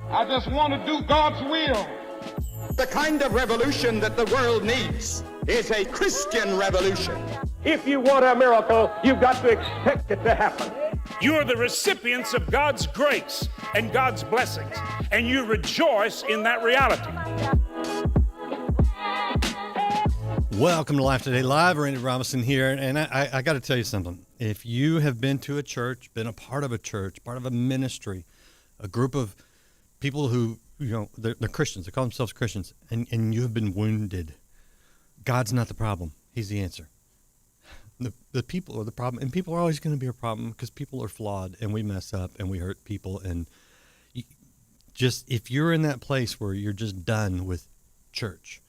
I just want to do God's will. The kind of revolution that the world needs is a Christian revolution. If you want a miracle, you've got to expect it to happen. You are the recipients of God's grace and God's blessings, and you rejoice in that reality. Welcome to Life Today Live. Randy Robinson here, and I got to tell you something. If you have been to a church, been a part of a church, part of a ministry, a group of people who, you know, they're Christians, they call themselves Christians, and you have been wounded, God's not the problem. He's the answer. The people are the problem, and people are always going to be a problem because people are flawed, and we mess up, and we hurt people, and just if you're in that place where you're just done with church,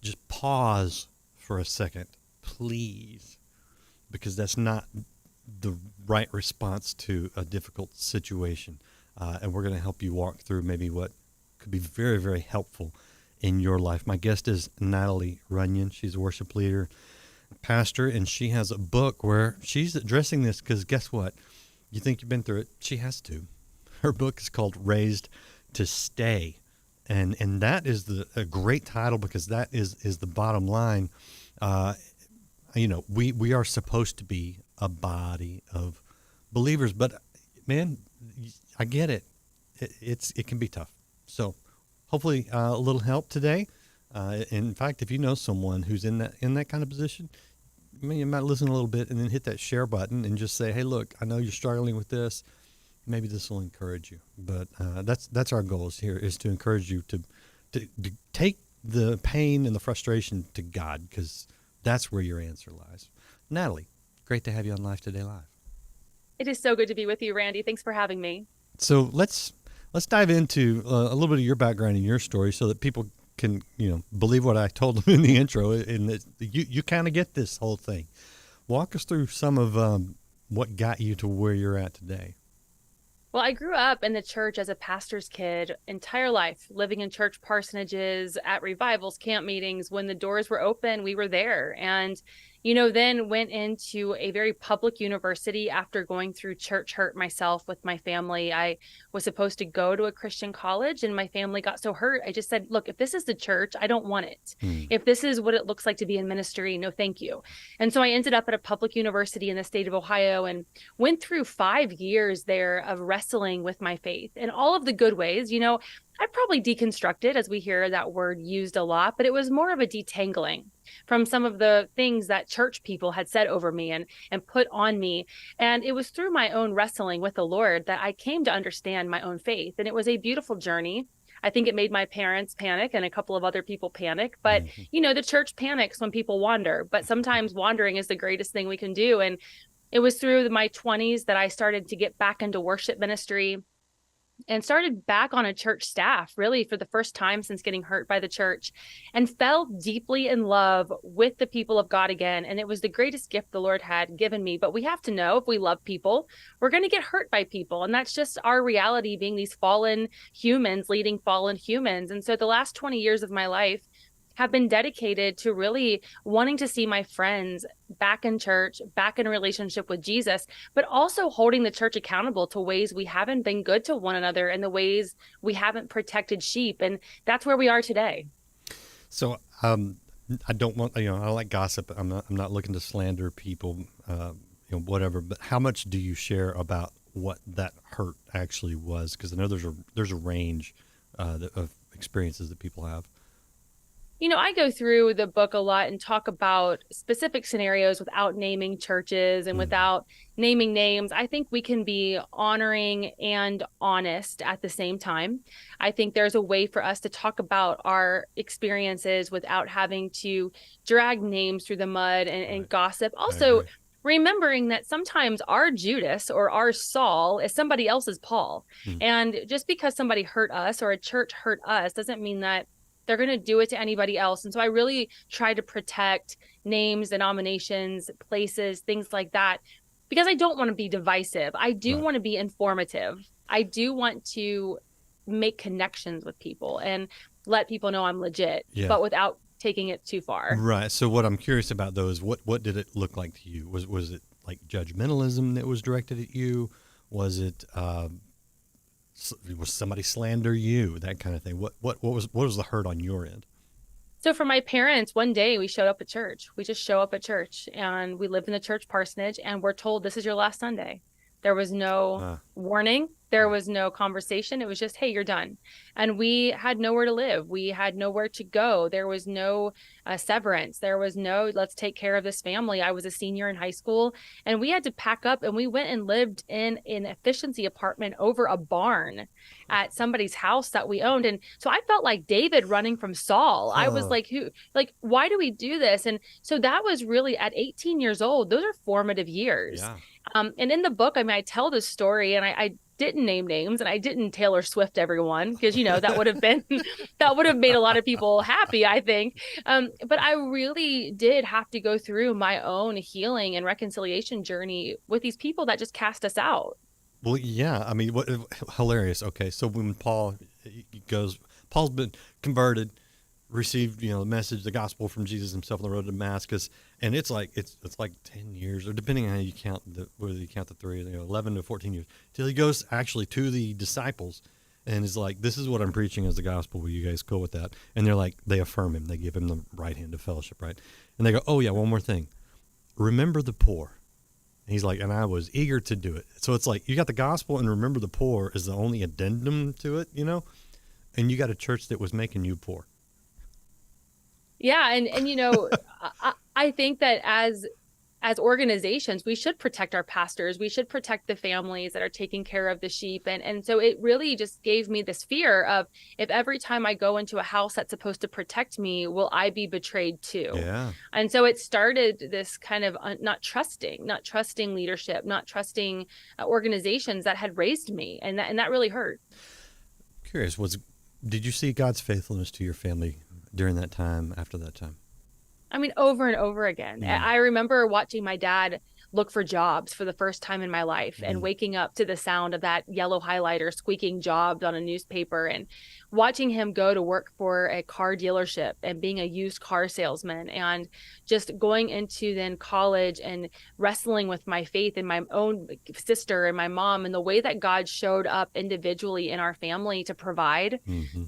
just pause for a second, please, because that's not the right response to a difficult situation. And we're going to help you walk through maybe what could be very, very helpful in your life. My guest is Natalie Runion. She's a worship leader, pastor, and she has a book where she's addressing this because guess what? You think you've been through it. She has to. Her book is called Raised to Stay. And that is a great title because that is the bottom line. We are supposed to be a body of believers, but man, I get it. It can be tough. So hopefully a little help today. In fact, if you know someone who's in that kind of position, you might listen a little bit and then hit that share button and just say, hey, look, I know you're struggling with this. Maybe this will encourage you. But that's our goal here is to encourage you to take the pain and the frustration to God because that's where your answer lies. Natalie, great to have you on Life Today Live. It is so good to be with you, Randy. Thanks for having me. So let's dive into a little bit of your background and your story so that people can, believe what I told them in the intro and that you kind of get this whole thing. Walk us through some of what got you to where you're at today. Well, I grew up in the church as a pastor's kid, entire life, living in church parsonages, at revivals, camp meetings. When the doors were open, we were there. And, then went into a very public university after going through church hurt myself with my family. I was supposed to go to a Christian college and my family got so hurt. I just said, look, if this is the church, I don't want it. If this is what it looks like to be in ministry, no, thank you. And so I ended up at a public university in the state of Ohio and went through 5 years there of wrestling with my faith in all of the good ways. I probably deconstructed, as we hear that word used a lot, but it was more of a detangling from some of the things that church people had said over me and put on me. And it was through my own wrestling with the Lord that I came to understand my own faith. And it was a beautiful journey. I think it made my parents panic and a couple of other people panic. But, the church panics when people wander. But sometimes wandering is the greatest thing we can do. And it was through my 20s that I started to get back into worship ministry and started back on a church staff, really for the first time since getting hurt by the church, and fell deeply in love with the people of God again. And it was the greatest gift the Lord had given me. But we have to know if we love people, we're going to get hurt by people. And that's just our reality, being these fallen humans leading fallen humans. And so the last 20 years of my life have been dedicated to really wanting to see my friends back in church, back in a relationship with Jesus, but also holding the church accountable to ways we haven't been good to one another and the ways we haven't protected sheep. And that's where we are today. So I don't want, I don't like gossip. I'm not looking to slander people, whatever, but how much do you share about what that hurt actually was? Because I know there's a range of experiences that people have. I go through the book a lot and talk about specific scenarios without naming churches and without naming names. I think we can be honoring and honest at the same time. I think there's a way for us to talk about our experiences without having to drag names through the mud and gossip. Also, remembering that sometimes our Judas or our Saul is somebody else's Paul. And just because somebody hurt us or a church hurt us doesn't mean that they're going to do it to anybody else. And so I really try to protect names, denominations, places, things like that, because I don't want to be divisive. I do want to be informative. I do want to make connections with people and let people know I'm legit, but without taking it too far. Right. So what I'm curious about though is what did it look like to you? Was it like judgmentalism that was directed at you? Was it Was somebody slander you? That kind of thing. What was the hurt on your end? So for my parents, one day we showed up at church. We just show up at church, and we lived in the church parsonage, and we're told this is your last Sunday. There was no warning. There was no conversation. It was just, hey, you're done. And we had nowhere to live. We had nowhere to go. There was no severance. There was no, let's take care of this family. I was a senior in high school, and we had to pack up, and we went and lived in an efficiency apartment over a barn at somebody's house that we owned. And so I felt like David running from Saul. I was like, why do we do this? And so that was really at 18 years old. Those are formative years. Yeah. And in the book, I mean, I tell this story, and I didn't name names, and I didn't Taylor Swift everyone, because, that would have been, that would have made a lot of people happy, I think. But I really did have to go through my own healing and reconciliation journey with these people that just cast us out. Well, yeah. I mean, hilarious. Okay. So when Paul's been converted, received, the message, the gospel from Jesus himself on the road to Damascus. And it's like 10 years, or depending on how you count whether you count the 3, 11 to 14 years, till he goes actually to the disciples and is like, this is what I'm preaching as the gospel. Will you guys cool with that? And they're like, they affirm him. They give him the right hand of fellowship, right? And they go, oh yeah, one more thing. Remember the poor. And he's like, and I was eager to do it. So it's like, you got the gospel, and remember the poor is the only addendum to it, and you got a church that was making you poor. Yeah. And I think that as organizations, we should protect our pastors. We should protect the families that are taking care of the sheep. And so it really just gave me this fear of, if every time I go into a house that's supposed to protect me, will I be betrayed too? Yeah. And so it started this kind of not trusting leadership, not trusting organizations that had raised me. And that really hurt. Curious, did you see God's faithfulness to your family during that time, after that time? I mean, over and over again. I remember watching my dad look for jobs for the first time in my life, and waking up to the sound of that yellow highlighter squeaking jobs on a newspaper, and watching him go to work for a car dealership and being a used car salesman, and just going into then college and wrestling with my faith in my own sister and my mom, and the way that God showed up individually in our family to provide,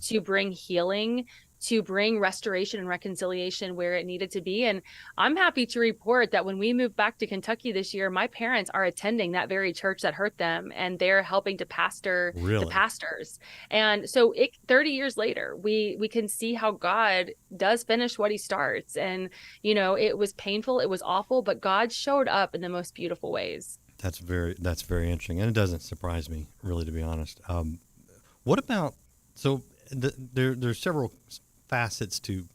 to bring healing, to bring restoration and reconciliation where it needed to be. And I'm happy to report that when we moved back to Kentucky this year, my parents are attending that very church that hurt them, and they're helping to pastor the pastors. And so 30 years later, we can see how God does finish what he starts. And, it was painful, it was awful, but God showed up in the most beautiful ways. That's very interesting. And it doesn't surprise me, really, to be honest. What about, there's several facets to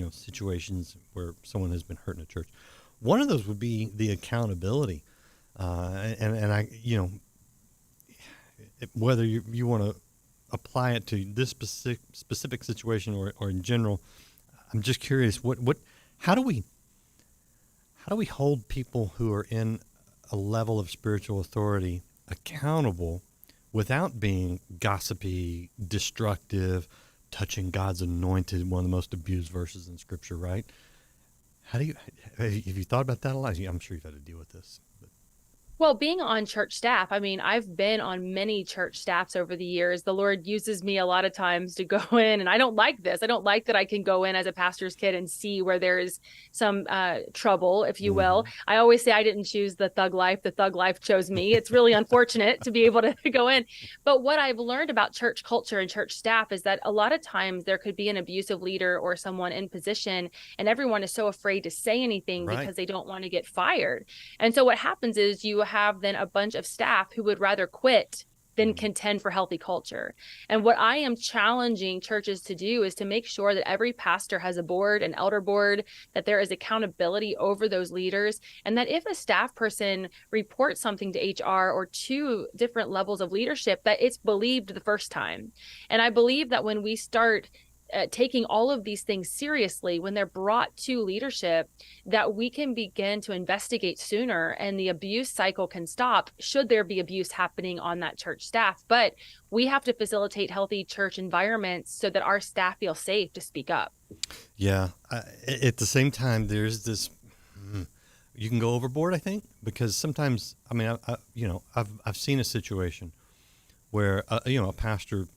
situations where someone has been hurt in a church. One of those would be the accountability, and I whether you want to apply it to this specific situation or in general. I'm just curious, how do we hold people who are in a level of spiritual authority accountable without being gossipy, destructive, touching God's anointed, one of the most abused verses in Scripture, right? Have you thought about that a lot? I'm sure you've had to deal with this. Well, being on church staff, I mean, I've been on many church staffs over the years. The Lord uses me a lot of times to go in, and I don't like this. I don't like that I can go in as a pastor's kid and see where there is some trouble, if you will. I always say I didn't choose the thug life. The thug life chose me. It's really unfortunate to be able to go in. But what I've learned about church culture and church staff is that a lot of times there could be an abusive leader or someone in position, and everyone is so afraid to say anything because they don't want to get fired. And so what happens is you have then a bunch of staff who would rather quit than contend for healthy culture. And what I am challenging churches to do is to make sure that every pastor has a board, an elder board, that there is accountability over those leaders, and that if a staff person reports something to HR or to different levels of leadership, that it's believed the first time. And I believe that when we start taking all of these things seriously, when they're brought to leadership, that we can begin to investigate sooner, and the abuse cycle can stop should there be abuse happening on that church staff. But we have to facilitate healthy church environments so that our staff feel safe to speak up. Yeah. At the same time, there's this, you can go overboard, I think, because sometimes, I mean, I've seen a situation where a pastor,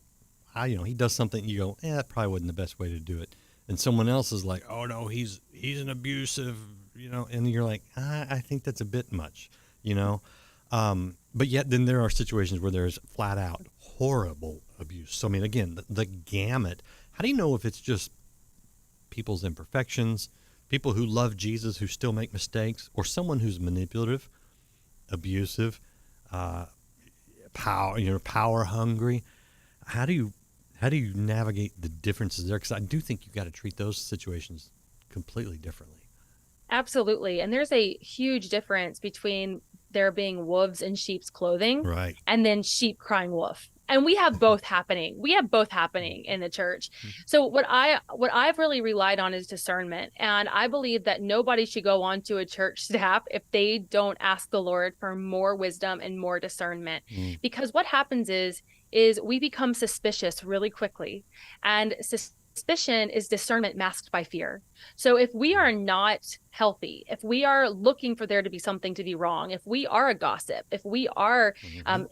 he does something, you go, that probably wasn't the best way to do it, and someone else is like, oh no, he's an abusive, and you're like, I think that's a bit much, but yet then there are situations where there's flat out horrible abuse. So I mean, again, the gamut. How do you know if it's just people's imperfections, people who love Jesus who still make mistakes, or someone who's manipulative, abusive, power hungry? How do you navigate the differences there? Because I do think you've got to treat those situations completely differently. Absolutely. And there's a huge difference between there being wolves in sheep's clothing, right, and then sheep crying wolf. And we have both happening. We have both happening in the church. So what I've really relied on is discernment. And I believe that nobody should go on to a church staff if they don't ask the Lord for more wisdom and more discernment. Because what happens is we become suspicious really quickly. And suspicion is discernment masked by fear. So if we are not healthy, if we are looking for there to be something to be wrong, if we are a gossip, if we are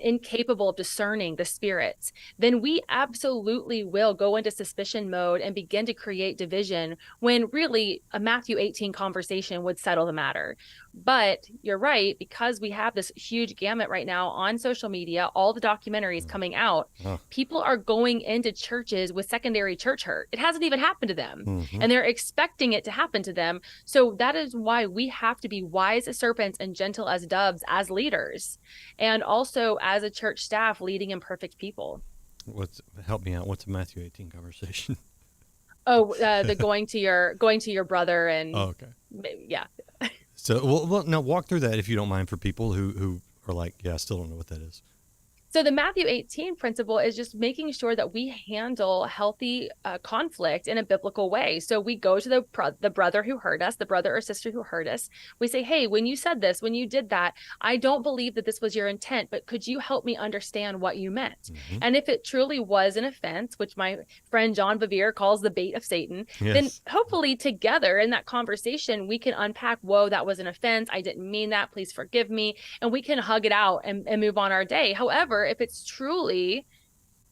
incapable of discerning the spirits, then we absolutely will go into suspicion mode and begin to create division, when really a Matthew 18 conversation would settle the matter. But you're right, because we have this huge gamut right now on social media, all the documentaries coming out, people are going into churches with secondary church hurt. It hasn't even happened to them, and they're expecting it to happen to them. So that is why we have to be wise as serpents and gentle as doves as leaders, and also as a church staff leading imperfect people. Help me out. What's a Matthew 18 conversation? Oh, the going to your brother and yeah. So well, now walk through that if you don't mind, for people who are like, I still don't know what that is. So the Matthew 18 principle is just making sure that we handle healthy conflict in a biblical way. So we go to the brother who hurt us, the brother or sister who hurt us. We say, hey, when you said this, when you did that, I don't believe that this was your intent, but could you help me understand what you meant? And if it truly was an offense, which my friend John Bevere calls the bait of Satan, then hopefully together in that conversation, we can unpack, whoa, that was an offense. I didn't mean that. Please forgive me. And we can hug it out and move on our day. However, if it's truly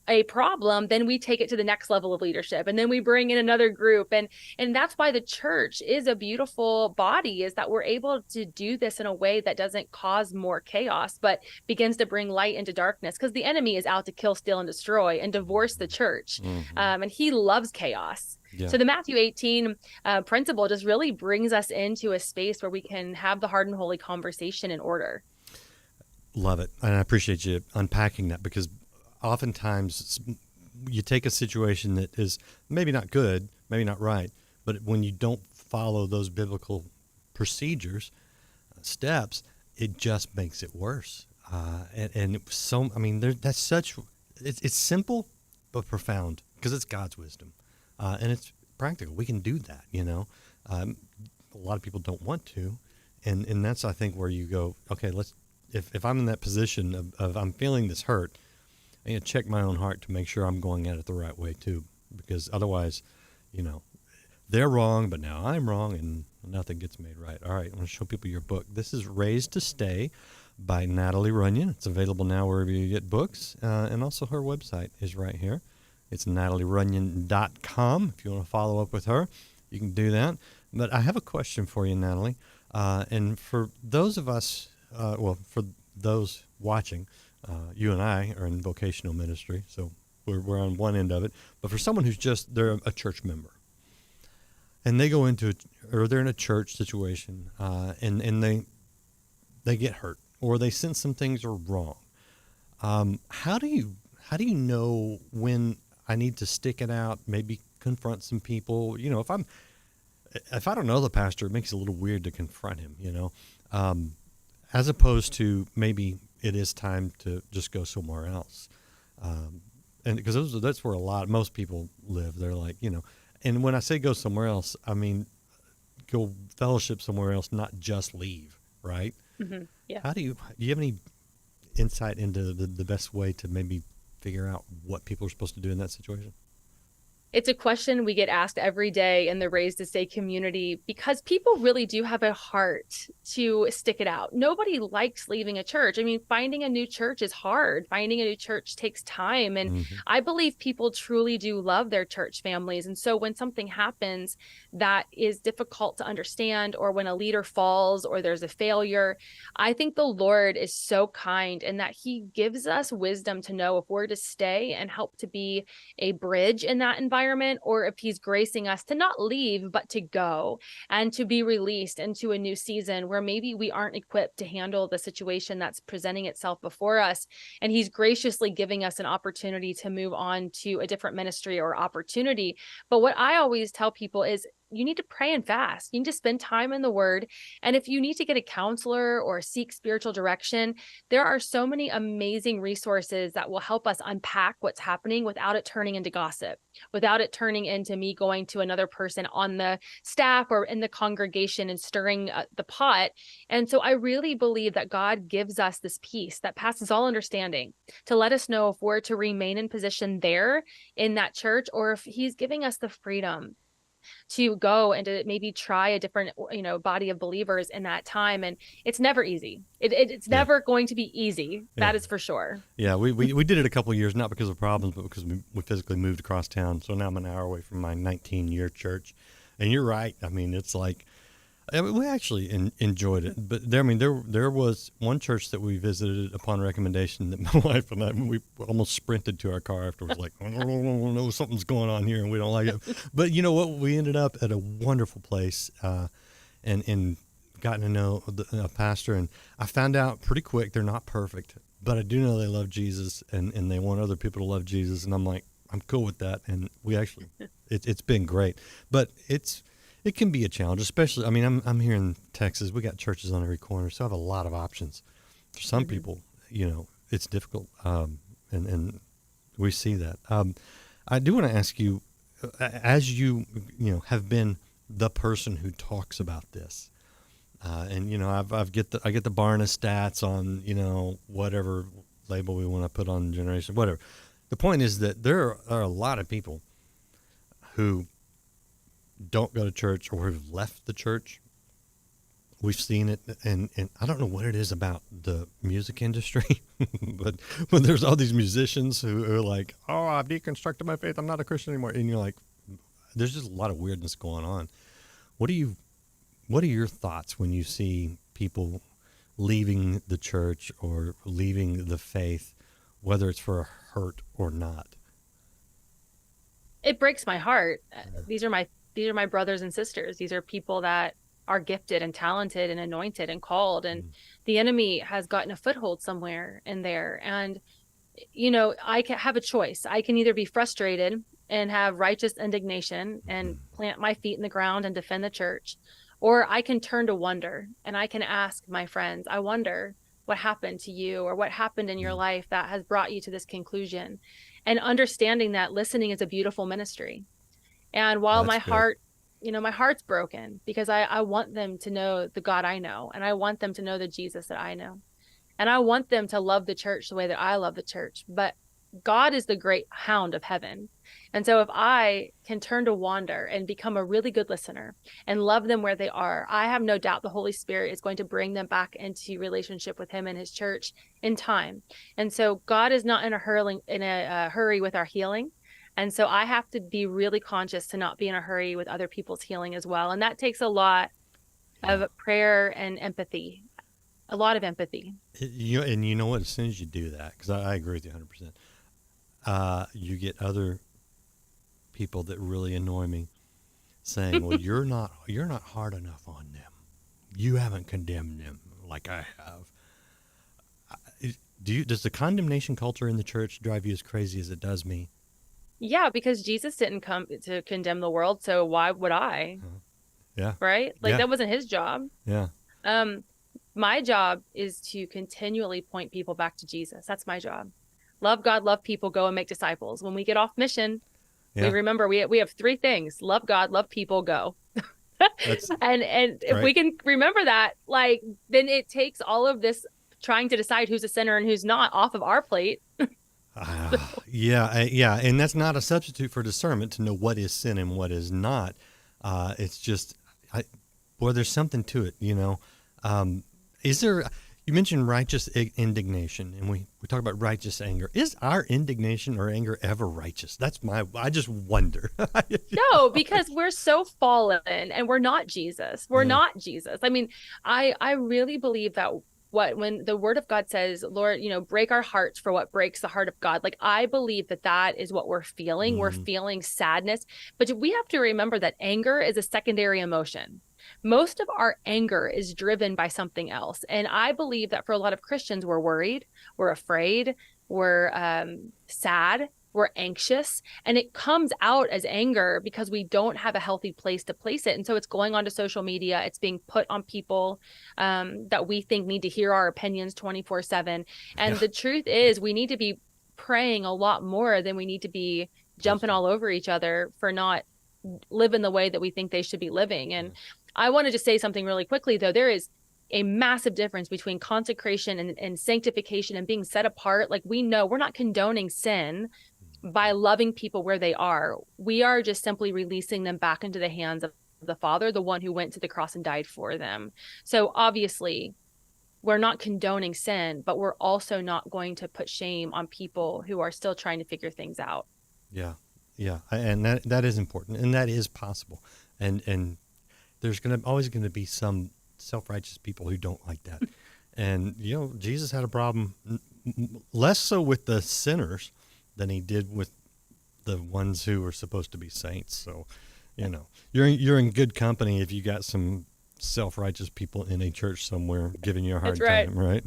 a problem, then we take it to the next level of leadership, and then we bring in another group. And that's why the church is a beautiful body, is that we're able to do this in a way that doesn't cause more chaos, but begins to bring light into darkness, because the enemy is out to kill, steal, and destroy and divorce the church. And he loves chaos. So the Matthew 18 principle just really brings us into a space where we can have the hard and holy conversation in order. Love it. And I appreciate you unpacking that, because oftentimes you take a situation that is maybe not good, maybe not right, but when you don't follow those biblical procedures, steps, it just makes it worse. It's simple but profound, because it's God's wisdom, and it's practical. We can do that, a lot of people don't want to, and that's, I think, where you go, okay, if I'm in that position of I'm feeling this hurt, I need to check my own heart to make sure I'm going at it the right way too, because otherwise, they're wrong, but now I'm wrong, and nothing gets made right. All right, I want to show people your book. This is Raised to Stay by Natalie Runion. It's available now wherever you get books, and also her website is right here. It's natalierunion.com. If you want to follow up with her, you can do that. But I have a question for you, Natalie, and for those of us, for those watching, you and I are in vocational ministry, so we're on one end of it. But for someone who's they're a church member, and they go they're in a church situation, and they get hurt, or they sense some things are wrong. How do you know when I need to stick it out? Maybe confront some people. If I don't know the pastor, it makes it a little weird to confront him. As opposed to maybe it is time to just go somewhere else. And because that's where most people live. They're like, and when I say go somewhere else, I mean, go fellowship somewhere else, not just leave, right? Mm-hmm. Yeah. Do you have any insight into the best way to maybe figure out what people are supposed to do in that situation? It's a question we get asked every day in the Raised to Stay community because people really do have a heart to stick it out. Nobody likes leaving a church. I mean, finding a new church is hard. Finding a new church takes time. And I believe people truly do love their church families. And so when something happens that is difficult to understand, or when a leader falls or there's a failure, I think the Lord is so kind in that he gives us wisdom to know if we're to stay and help to be a bridge in that environment, or if he's gracing us to not leave, but to go and to be released into a new season where maybe we aren't equipped to handle the situation that's presenting itself before us. And he's graciously giving us an opportunity to move on to a different ministry or opportunity. But what I always tell people is, you need to pray and fast. You need to spend time in the word. And if you need to get a counselor or seek spiritual direction, there are so many amazing resources that will help us unpack what's happening without it turning into gossip, without it turning into me going to another person on the staff or in the congregation and stirring the pot. And so I really believe that God gives us this peace that passes all understanding to let us know if we're to remain in position there in that church, or if he's giving us the freedom to go and to maybe try a different, body of believers in that time. And it's never easy. It's never going to be easy. That is for sure. Yeah, we did it a couple of years, not because of problems, but because we physically moved across town. So now I'm an hour away from my 19-year church. And you're right. I mean, it's like, we actually enjoyed it. But there was one church that we visited upon recommendation that my wife and I, we almost sprinted to our car afterwards, like, oh, no, something's going on here and we don't like it. But you know what? We ended up at a wonderful place and gotten to know a pastor. And I found out pretty quick they're not perfect, but I do know they love Jesus and they want other people to love Jesus. And I'm like, I'm cool with that. And we actually, it's been great. But it can be a challenge, especially, I mean, I'm here in Texas. We got churches on every corner, so I have a lot of options. For some people, it's difficult, and we see that. I do want to ask you, as you have been the person who talks about this, and I get the Barna stats on whatever label we want to put on generation, whatever. The point is that there are a lot of people who don't go to church or have left the church. We've seen it, and I don't know what it is about the music industry, but there's all these musicians who are like, oh, I've deconstructed my faith, I'm not a Christian anymore. And you're like, there's just a lot of weirdness going on. What are your thoughts when you see people leaving the church or leaving the faith, whether it's for a hurt or not? It breaks my heart. These are my brothers and sisters. These are people that are gifted and talented and anointed and called, and the enemy has gotten a foothold somewhere in there. And I can have a choice. I can either be frustrated and have righteous indignation and plant my feet in the ground and defend the church, or I can turn to wonder and I can ask my friends, I wonder what happened to you, or what happened in your life that has brought you to this conclusion. And understanding that listening is a beautiful ministry. And while my heart, my heart's broken because I want them to know the God I know, and I want them to know the Jesus that I know. And I want them to love the church the way that I love the church. But God is the great hound of heaven. And so if I can turn to wander and become a really good listener and love them where they are, I have no doubt the Holy Spirit is going to bring them back into relationship with him and his church in time. And so God is not in a hurry with our healing. And so I have to be really conscious to not be in a hurry with other people's healing as well. And that takes a lot of prayer and empathy, a lot of empathy. And you know what? As soon as you do that, because I agree with you 100%, you get other people that really annoy me saying, well, you're not hard enough on them. You haven't condemned them like I have. Does the condemnation culture in the church drive you as crazy as it does me? Yeah, because Jesus didn't come to condemn the world, so why would I? Yeah. Right? That wasn't his job. Yeah. My job is to continually point people back to Jesus. That's my job. Love God, love people, go and make disciples. When we get off mission, we remember we have three things: love God, love people, go. And if we can remember that, then it takes all of this trying to decide who's a sinner and who's not off of our plate. Yeah, and that's not a substitute for discernment to know what is sin and what is not. It's just, boy, there's something to it, you know. Is there? You mentioned righteous indignation, and we talk about righteous anger. Is our indignation or anger ever righteous? I just wonder. No, because we're so fallen and we're not Jesus. We're not Jesus. I mean, I really believe that when the word of God says, Lord, break our hearts for what breaks the heart of God. Like, I believe that is what we're feeling. We're feeling sadness, but we have to remember that anger is a secondary emotion. Most of our anger is driven by something else. And I believe that for a lot of Christians, we're worried, we're afraid, we're sad, we're anxious, and it comes out as anger because we don't have a healthy place to place it. And so it's going onto social media. It's being put on people that we think need to hear our opinions 24/7. And the truth is, we need to be praying a lot more than we need to be jumping all over each other for not living the way that we think they should be living. And I wanted to say something really quickly, though. There is a massive difference between consecration and sanctification and being set apart. Like, we know we're not condoning sin by loving people where they are. We are just simply releasing them back into the hands of the Father, the one who went to the cross and died for them. So obviously, we're not condoning sin, but we're also not going to put shame on people who are still trying to figure things out. Yeah, and that is important, and that is possible. And there's always going to be some self-righteous people who don't like that. And, Jesus had a problem less so with the sinners than he did with the ones who were supposed to be saints. So, you're in good company if you got some self-righteous people in a church somewhere giving you a hard time, right?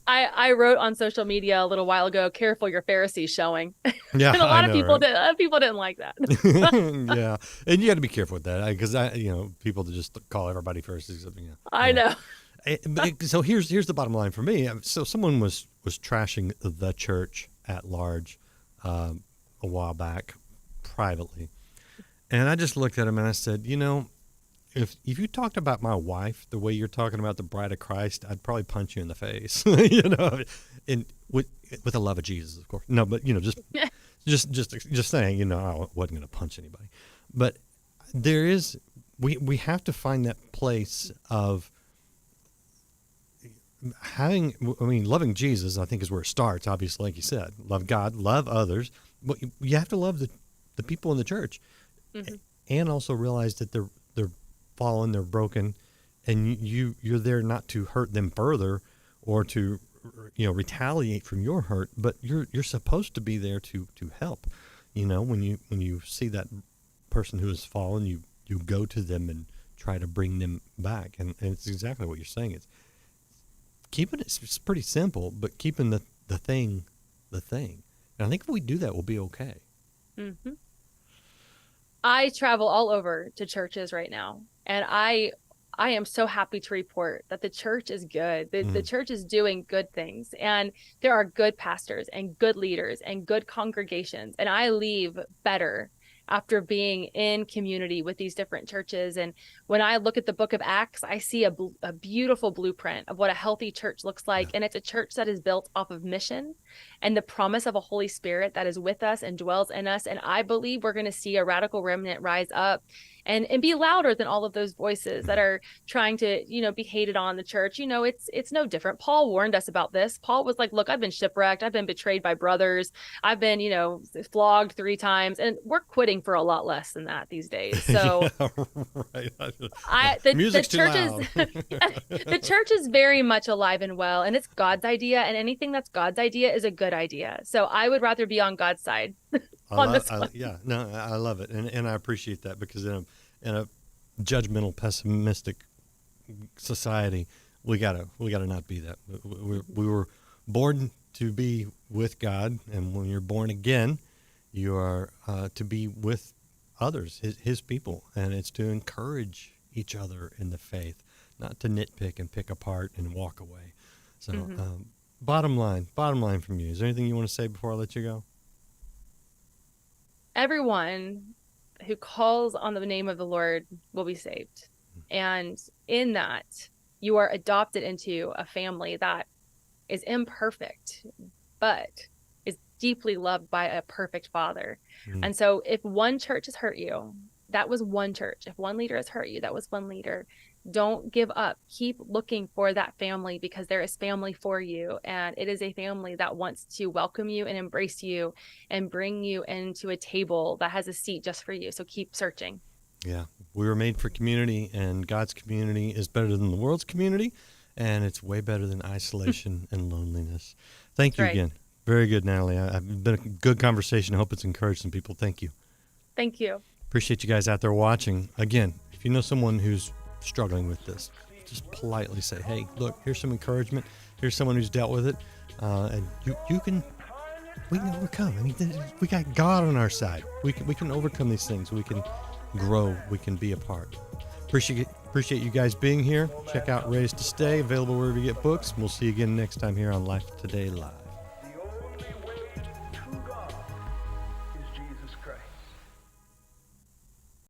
I wrote on social media a little while ago, careful, your Pharisees showing. Yeah, and a lot of people didn't like that. Yeah, and you got to be careful with that, because people just call everybody Pharisees. I know. So here's the bottom line for me. So someone was trashing the church at large a while back privately, and I just looked at him and I said, if you talked about my wife the way you're talking about the bride of Christ, I'd probably punch you in the face, and with the love of Jesus, of course. No, but just saying, I wasn't going to punch anybody, but we have to find that place of loving Jesus. I think is where it starts. Obviously, like you said, love God, love others, but you have to love the people in the church, and also realize that they're fallen, they're broken, and you're there not to hurt them further or to retaliate from your hurt, but you're supposed to be there to help. When you see that person who has fallen, you go to them and try to bring them back, and it's exactly what you're saying. It's pretty simple, but keeping the thing. And I think if we do that, we'll be okay. I travel all over to churches right now, and I am so happy to report that the church is good. The church is doing good things, and there are good pastors and good leaders and good congregations, and I leave better after being in community with these different churches. And when I look at the book of Acts, I see a beautiful blueprint of what a healthy church looks like. And it's a church that is built off of mission and the promise of a Holy Spirit that is with us and dwells in us. And I believe we're going to see a radical remnant rise up and be louder than all of those voices that are trying to, be hated on the church. It's no different. Paul warned us about this. Paul was like, look, I've been shipwrecked. I've been betrayed by brothers. I've been, flogged 3 times, and we're quitting for a lot less than that these days. So the church is very much alive and well, and it's God's idea, and anything that's God's idea is a good idea. So I would rather be on God's side. I love it, and I appreciate that, because in a judgmental, pessimistic society, we gotta not be that. We were born to be with God, and when you're born again, you are to be with others, His people, and it's to encourage each other in the faith, not to nitpick and pick apart and walk away. So, bottom line from you. Is there anything you want to say before I let you go? Everyone who calls on the name of the Lord will be saved. And in that, you are adopted into a family that is imperfect, but is deeply loved by a perfect Father. And so if one church has hurt you, that was one church. If one leader has hurt you, that was one leader. Don't give up. Keep looking for that family, because there is family for you. And it is a family that wants to welcome you and embrace you and bring you into a table that has a seat just for you. So keep searching. Yeah. We were made for community, and God's community is better than the world's community, and it's way better than isolation and loneliness. Thank you again. Very good, Natalie. I've been a good conversation. I hope it's encouraged some people. Thank you. Thank you. Appreciate you guys out there watching. Again, if you know someone who's struggling with this, just politely say, hey, look, here's some encouragement. Here's someone who's dealt with it. And we can overcome. I mean, we got God on our side. We can overcome these things. We can grow. We can be a part. Appreciate you guys being here. Check out Raised to Stay, available wherever you get books. We'll see you again next time here on Life Today Live.